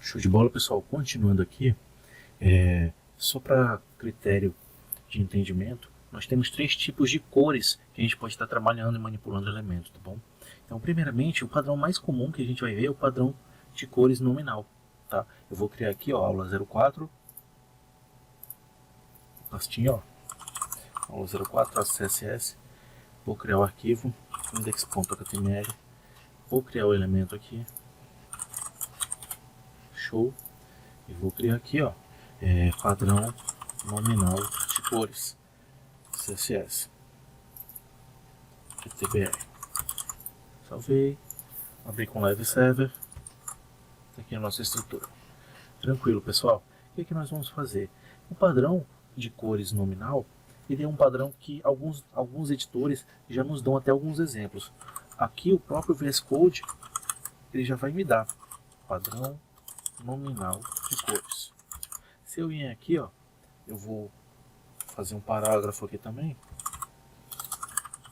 Show de bola, pessoal. Continuando aqui, só para critério de entendimento, nós temos três tipos de cores que a gente pode estar trabalhando e manipulando elementos, tá bom? Então, primeiramente, o padrão mais comum que a gente vai ver é o padrão de cores nominal, tá? Eu vou criar aqui, ó, aula 04, pastinha, ó, aula 04, CSS, vou criar o arquivo index.html, vou criar o elemento aqui, show, e vou criar aqui, ó, padrão nominal de cores, CSS, TBR. Salvei, abri com Live Server, tá aqui a nossa estrutura. Tranquilo, pessoal. O que nós vamos fazer? O padrão de cores nominal, ele é um padrão que alguns editores já nos dão até alguns exemplos. Aqui o próprio VS Code, ele já vai me dar padrão nominal de cores. Se eu vir aqui, ó, eu vou fazer um parágrafo aqui também.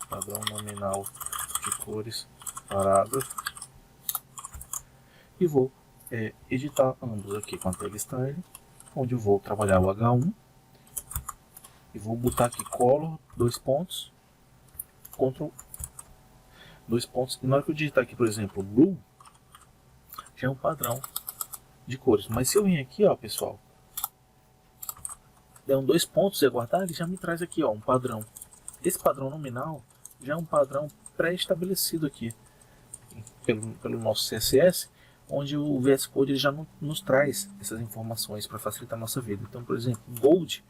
Padrão nominal de cores, parágrafo. E vou editar ambos aqui com a tag style, onde eu vou trabalhar o H1 e vou botar aqui color, dois pontos, Ctrl, dois pontos, e na hora que eu digitar aqui, por exemplo, blue, já é um padrão de cores. Mas se eu vir aqui, ó, pessoal, der dois pontos e aguardar, ele já me traz aqui, ó, um padrão. Esse padrão nominal já é um padrão pré-estabelecido aqui pelo nosso CSS, onde o VS Code ele já nos traz essas informações para facilitar a nossa vida. Então, por exemplo, gold,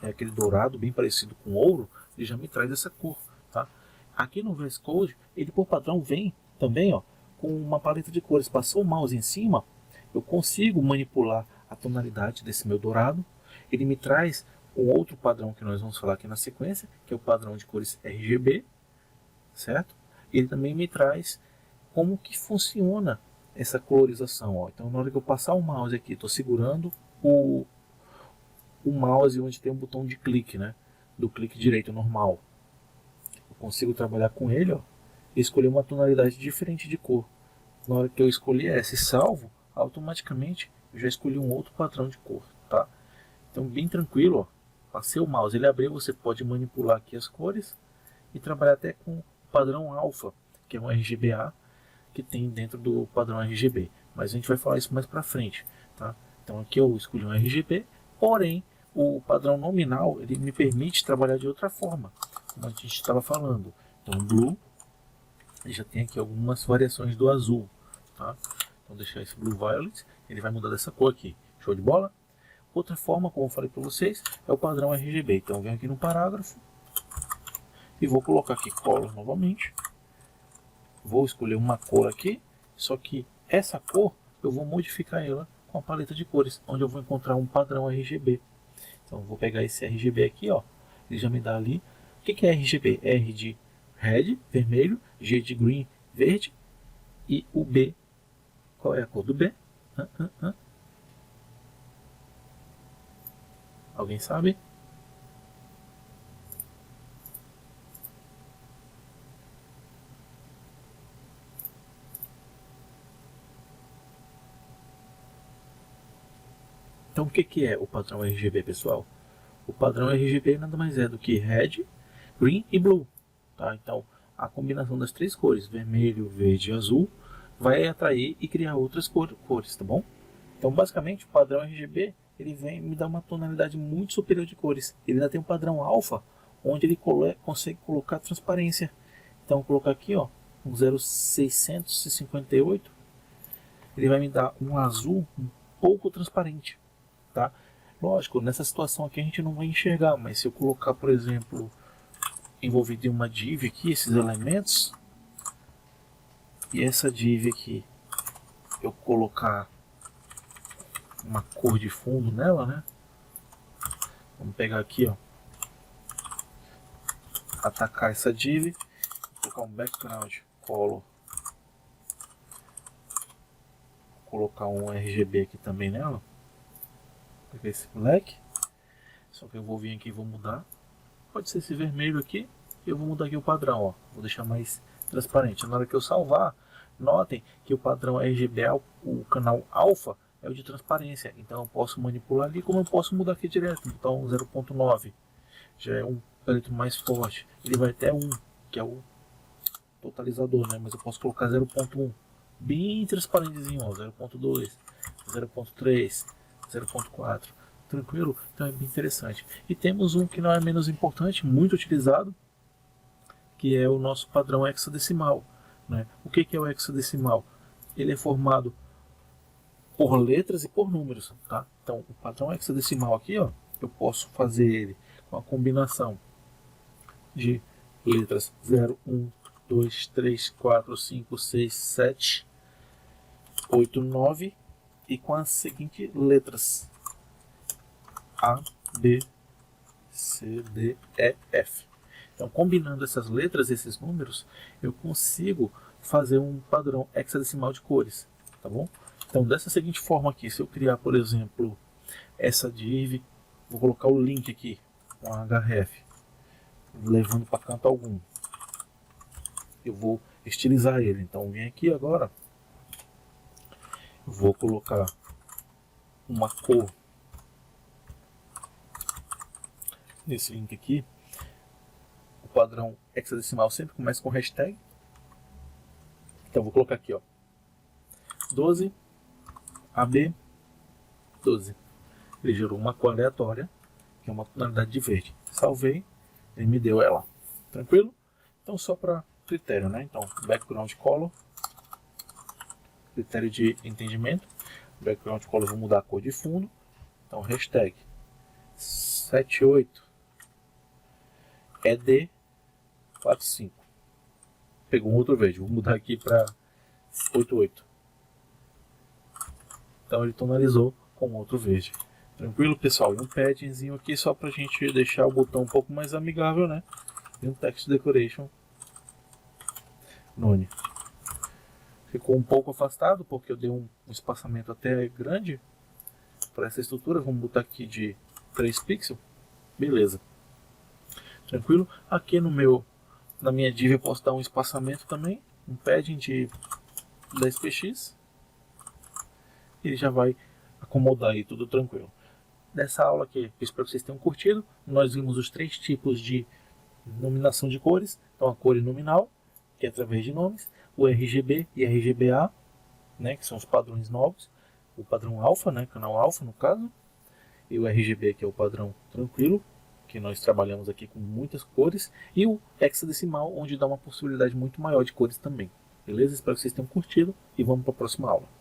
aquele dourado bem parecido com ouro, ele já me traz essa cor, tá? Aqui no VS Code, ele por padrão vem também, ó, com uma paleta de cores. Passou o mouse em cima, eu consigo manipular a tonalidade desse meu dourado. Ele me traz um outro padrão que nós vamos falar aqui na sequência, que é o padrão de cores RGB, certo? Ele também me traz como que funciona essa colorização, ó. Então, na hora que eu passar o mouse aqui, estou segurando o mouse onde tem um botão de clique, né? Do clique direito normal. Eu consigo trabalhar com ele, ó, e escolher uma tonalidade diferente de cor. Na hora que eu escolhi essa e salvo, automaticamente eu já escolhi um outro padrão de cor, tá? Então, bem tranquilo, ó. Passei o mouse, ele abriu, você pode manipular aqui as cores e trabalhar até com o padrão alfa, que é um RGBA, que tem dentro do padrão RGB. Mas a gente vai falar isso mais pra frente, tá? Então aqui eu escolhi um RGB, porém o padrão nominal ele me permite trabalhar de outra forma, como a gente estava falando. Então blue, já tem aqui algumas variações do azul, tá? Então deixar esse blue violet, ele vai mudar dessa cor aqui. Show de bola? Outra forma, como eu falei para vocês, é o padrão RGB. Então eu venho aqui no parágrafo e vou colocar aqui color novamente. Vou escolher uma cor aqui, só que essa cor eu vou modificar ela com a paleta de cores, onde eu vou encontrar um padrão RGB. Então eu vou pegar esse RGB aqui, ó, ele já me dá ali. O que é RGB? R de red, vermelho, G de green, verde, e o B. Qual é a cor do B? Alguém sabe? Então o que é o padrão RGB, pessoal? O padrão RGB nada mais é do que red, green e blue, tá? Então a combinação das três cores, vermelho, verde e azul, vai atrair e criar outras cores, tá bom? Então basicamente o padrão RGB ele vem me dar uma tonalidade muito superior de cores. Ele ainda tem um padrão alfa, onde ele consegue colocar transparência. Então vou colocar aqui, ó, um 0,658, ele vai me dar um azul um pouco transparente. Tá? Lógico, nessa situação aqui a gente não vai enxergar, mas se eu colocar, por exemplo, envolvido em uma div aqui, esses elementos, e essa div aqui, eu colocar uma cor de fundo nela, né? Vamos pegar aqui, ó, atacar essa div, colocar um background color, colocar um RGB aqui também nela. Pegar esse black, só que eu vou vir aqui e vou mudar, pode ser esse vermelho aqui, e eu vou mudar aqui o padrão, ó, vou deixar mais transparente. Na hora que eu salvar, notem que o padrão RGB, o canal alfa, é o de transparência. Então eu posso manipular ali, como eu posso mudar aqui direto. Então 0.9 já é um parâmetro mais forte. Ele vai até 1, que é o totalizador, né? Mas eu posso colocar 0.1, bem transparentezinho, 0.2, 0.3, 0.4. Tranquilo? Então é bem interessante. E temos um que não é menos importante, muito utilizado, que é o nosso padrão hexadecimal, né? O que é o hexadecimal? Ele é formado por letras e por números, tá? Então o padrão hexadecimal aqui, ó, eu posso fazer ele com a combinação de letras 0, 1, 2, 3, 4, 5, 6, 7, 8, 9 e com as seguintes letras A, B, C, D, E, F. Então, combinando essas letras, esses números, eu consigo fazer um padrão hexadecimal de cores, tá bom? Então, dessa seguinte forma aqui, se eu criar, por exemplo, essa div, vou colocar o link aqui com a href, levando para canto algum. Eu vou estilizar ele. Então, vem aqui agora, vou colocar uma cor nesse link aqui. O padrão hexadecimal sempre começa com hashtag. Então vou colocar aqui, ó, 12 AB 12. Ele gerou uma cor aleatória, que é uma tonalidade de verde. Salvei, ele me deu ela. Tranquilo? Então só para critério, né? Então background color, critério de entendimento. Background color, eu vou mudar a cor de fundo. Então hashtag 78 ED 45. Pegou um outro verde, vou mudar aqui para 88. Então ele tonalizou com outro verde. Tranquilo, pessoal? E um paddingzinho aqui só para a gente deixar o botão um pouco mais amigável, né? E um text decoration none. Ficou um pouco afastado porque eu dei um espaçamento até grande para essa estrutura. Vamos botar aqui de 3 pixels. Beleza. Tranquilo? Aqui na minha div eu posso dar um espaçamento também, um padding de 10px. Ele já vai acomodar aí tudo tranquilo. Nessa aula aqui, espero que vocês tenham curtido. Nós vimos os 3 tipos de nominação de cores. Então a cor nominal, que é através de nomes, o RGB e RGBA, né, que são os padrões novos, o padrão alfa, né, canal alfa no caso, e o RGB, que é o padrão tranquilo, que nós trabalhamos aqui com muitas cores, e o hexadecimal, onde dá uma possibilidade muito maior de cores também. Beleza? Espero que vocês tenham curtido e vamos para a próxima aula.